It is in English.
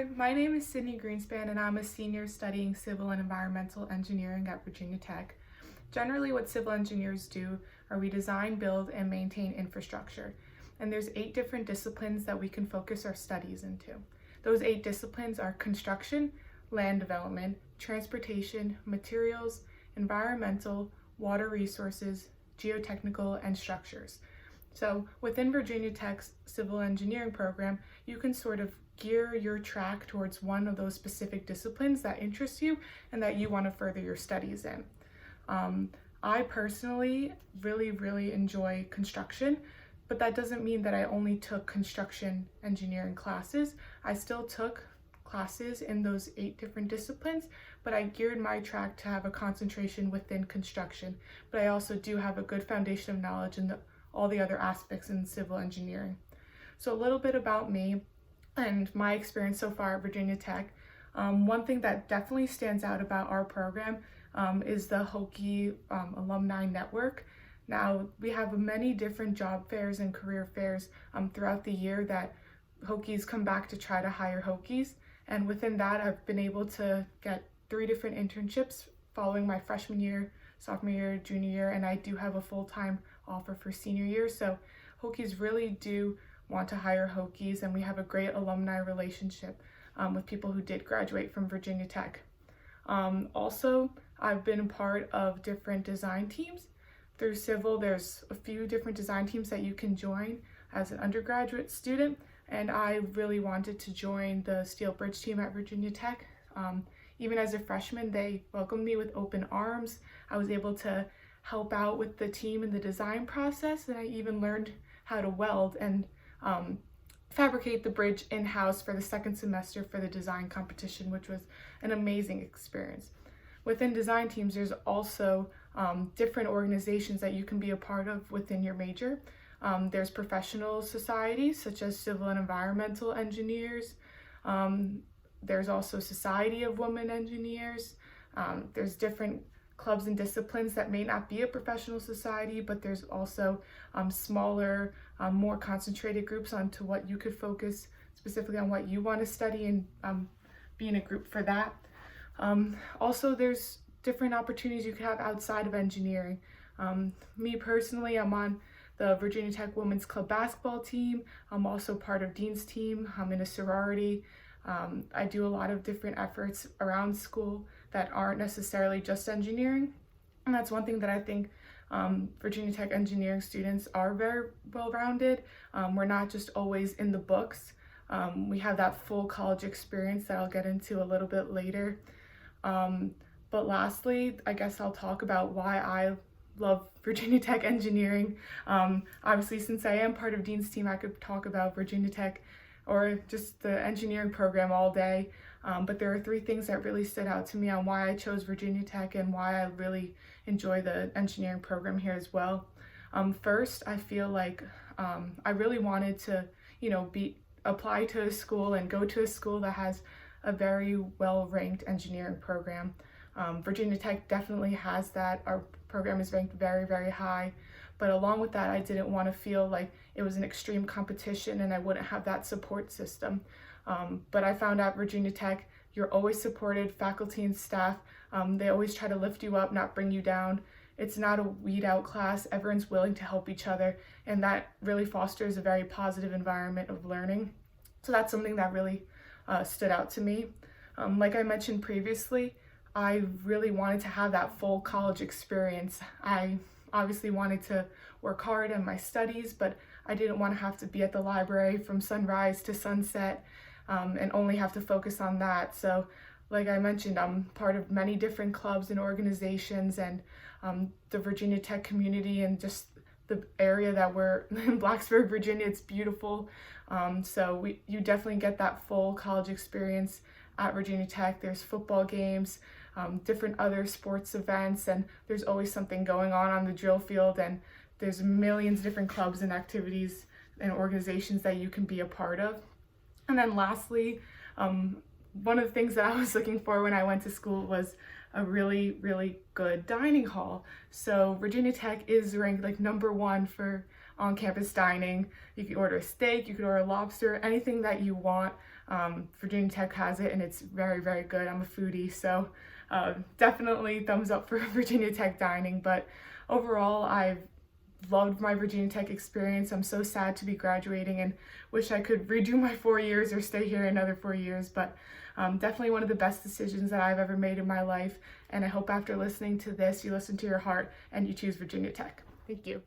Hi, my name is Sydney Greenspan and I'm a senior studying civil and environmental engineering at Virginia Tech. Generally, what civil engineers do are we design, build, and maintain infrastructure. And there's 8 different disciplines that we can focus our studies into. Those 8 disciplines are construction, land development, transportation, materials, environmental, water resources, geotechnical, and structures. So within Virginia Tech's civil engineering program, you can sort of gear your track towards one of those specific disciplines that interest you and that you want to further your studies in. I personally really enjoy construction, but that doesn't mean that I only took construction engineering classes. I still took classes in those 8 different disciplines, but I geared my track to have a concentration within construction. But I also do have a good foundation of knowledge in all the other aspects in civil engineering. So a little bit about me and my experience so far at Virginia Tech. One thing that definitely stands out about our program is the Hokie Alumni Network. Now, we have many different job fairs and career fairs throughout the year that Hokies come back to try to hire Hokies. And within that, I've been able to get 3 different internships following my freshman year, sophomore year, junior year, and I do have a full-time offer for senior year. So Hokies really do want to hire Hokies, and we have a great alumni relationship with people who did graduate from Virginia Tech. Also, I've been a part of different design teams. Through civil, there's a few different design teams that you can join as an undergraduate student, and I really wanted to join the Steel Bridge team at Virginia Tech. Even as a freshman, they welcomed me with open arms. I was able to help out with the team in the design process, and I even learned how to weld and fabricate the bridge in-house for the 2nd semester for the design competition, which was an amazing experience. Within design teams, there's also different organizations that you can be a part of within your major. There's professional societies such as civil and environmental engineers. There's also Society of Women Engineers. There's different clubs and disciplines that may not be a professional society, but there's also smaller, more concentrated groups onto what you could focus specifically on what you want to study and be in a group for that. Also, there's different opportunities you could have outside of engineering. Me personally, I'm on the Virginia Tech Women's Club basketball team. I'm also part of Dean's team. I'm in a sorority. I do a lot of different efforts around school that aren't necessarily just engineering. And that's one thing that I think Virginia Tech engineering students are very well-rounded. We're not just always in the books. We have that full college experience that I'll get into a little bit later. But lastly, I guess I'll talk about why I love Virginia Tech engineering. Obviously, since I am part of Dean's team, I could talk about Virginia Tech or just the engineering program all day. But there are 3 things that really stood out to me on why I chose Virginia Tech and why I really enjoy the engineering program here as well. First, I feel like I really wanted to, apply to a school and go to a school that has a very well-ranked engineering program. Virginia Tech definitely has that. Our program is ranked very high. But along with that, I didn't want to feel like it was an extreme competition and I wouldn't have that support system. But I found out Virginia Tech, you're always supported, faculty and staff. They always try to lift you up, not bring you down. It's not a weed out class. Everyone's willing to help each other, and that really fosters a very positive environment of learning. So that's something that really stood out to me. Like I mentioned previously, I really wanted to have that full college experience. I obviously wanted to work hard in my studies, but I didn't want to have to be at the library from sunrise to sunset and only have to focus on that. So like I mentioned, I'm part of many different clubs and organizations, and the Virginia Tech community and just the area that we're in, Blacksburg, Virginia, it's beautiful. So you definitely get that full college experience at Virginia Tech. There's football games, different other sports events, and there's always something going on the drill field, and there's millions of different clubs and activities and organizations that you can be a part of. And then lastly, one of the things that I was looking for when I went to school was a really good dining hall. So Virginia Tech is ranked like #1 for on-campus dining. You can order a steak, you can order a lobster, anything that you want. Virginia Tech has it, and it's very, very good. I'm a foodie, so definitely thumbs up for Virginia Tech dining. But overall, I've loved my Virginia Tech experience. I'm so sad to be graduating and wish I could redo my 4 years or stay here another 4 years, but definitely one of the best decisions that I've ever made in my life. And I hope after listening to this, you listen to your heart and you choose Virginia Tech. Thank you.